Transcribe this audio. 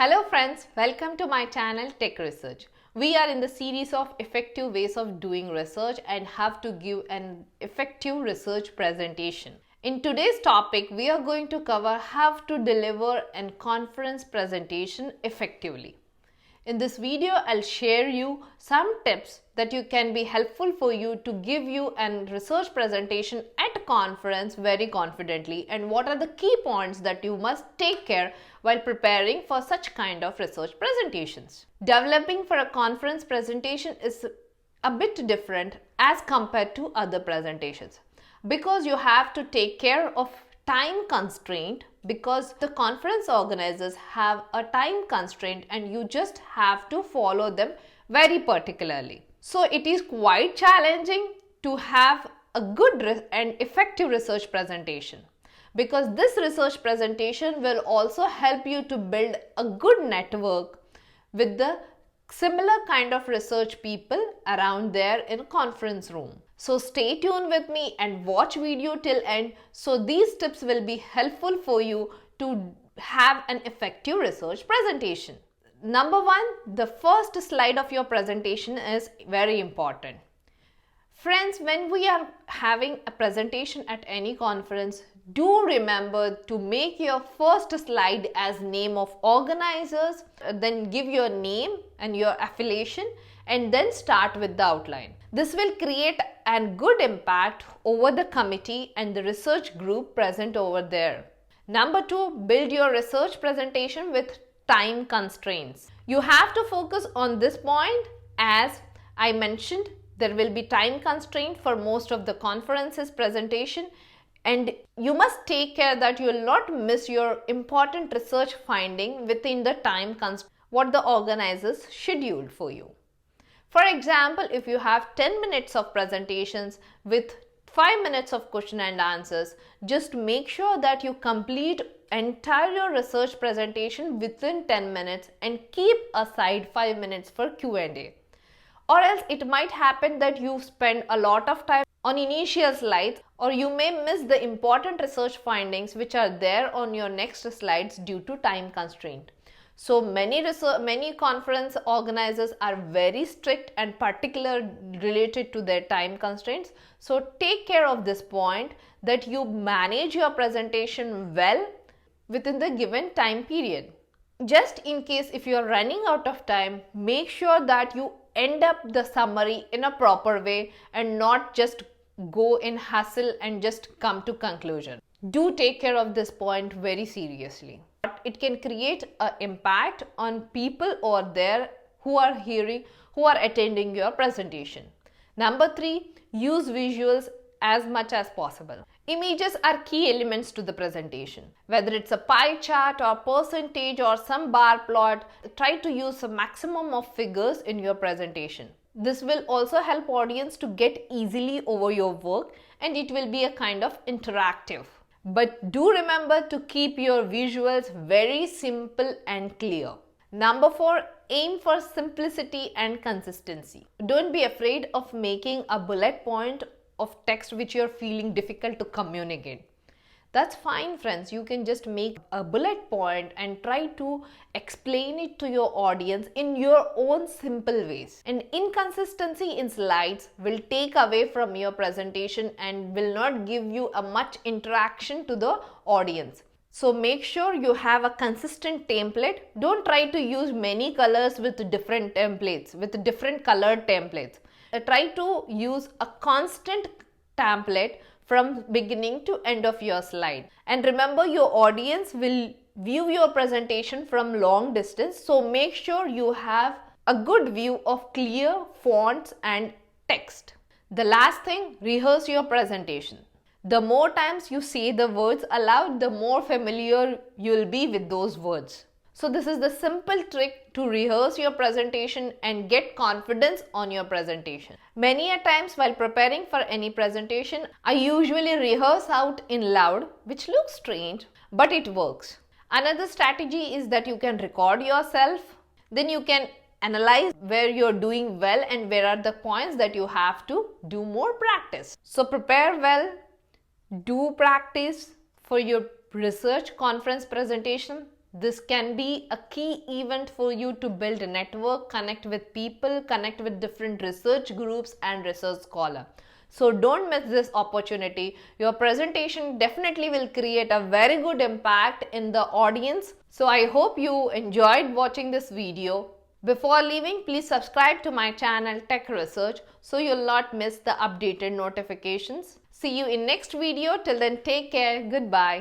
Hello friends, welcome to my channel Tech Research. We are in the series of effective ways of doing research and have to give an effective research presentation. In today's topic, we are going to cover how to deliver a conference presentation effectively. In this video, I'll share you some tips that you can be helpful for you to give you a research presentation at a conference very confidently, and what are the key points that you must take care while preparing for such kind of research presentations. Developing for a conference presentation is a bit different as compared to other presentations because you have to take care of time constraint, because the conference organizers have a time constraint and you just have to follow them very particularly. So it is quite challenging to have a good and effective research presentation, because this research presentation will also help you to build a good network with the similar kind of research people around there in a conference room. So stay tuned with me and watch video till end, so these tips will be helpful for you to have an effective research presentation. Number one, the first slide of your presentation is very important. Friends, when we are having a presentation at any conference, do remember to make your first slide as name of organizers, then give your name and your affiliation, and then start with the outline. This will create a good impact over the committee and the research group present over there. Number two, build your research presentation with time constraints. You have to focus on this point. As I mentioned, there will be time constraint for most of the conferences presentation, and you must take care that you will not miss your important research finding within the time constraint what the organizers scheduled for you. For example, if you have 10 minutes of presentations with 5 minutes of question and answers, just make sure that you complete entire research presentation within 10 minutes and keep aside 5 minutes for Q&A. Or else it might happen that you spend a lot of time on initial slides, or you may miss the important research findings which are there on your next slides due to time constraint. So many conference organizers are very strict and particular related to their time constraints. So take care of this point, that you manage your presentation well within the given time period. Just in case if you are running out of time, make sure that you end up the summary in a proper way and not just go in hustle and just come to conclusion. Do take care of this point very seriously. It can create an impact on people over there who are attending your presentation. Number three, use visuals as much as possible. Images are key elements to the presentation. Whether it's a pie chart or percentage or some bar plot, try to use a maximum of figures in your presentation. This will also help audience to get easily over your work, and it will be a kind of interactive. But do remember to keep your visuals very simple and clear. Number four, aim for simplicity and consistency. Don't be afraid of making a bullet point of text which you're feeling difficult to communicate. That's fine, friends. You can just make a bullet point and try to explain it to your audience in your own simple ways. And inconsistency in slides will take away from your presentation and will not give you a much interaction to the audience. So make sure you have a consistent template. Don't try to use many colors with different templates, with different colored templates. Try to use a constant template from beginning to end of your slide. And remember, your audience will view your presentation from long distance, so make sure you have a good view of clear fonts and text. The last thing, rehearse your presentation. The more times you say the words aloud, the more familiar you will be with those words. So this is the simple trick to rehearse your presentation and get confidence on your presentation. Many a times while preparing for any presentation, I usually rehearse out in loud, which looks strange, but it works. Another strategy is that you can record yourself. Then you can analyze where you're doing well and where are the points that you have to do more practice. So prepare well, do practice for your research conference presentation. This can be a key event for you to build a network, connect with people, connect with different research groups and research scholars. So don't miss this opportunity. Your presentation definitely will create a very good impact in the audience. So I hope you enjoyed watching this video. Before leaving, please subscribe to my channel Tech Research so you'll not miss the updated notifications. See you in next video. Till then, take care. Goodbye.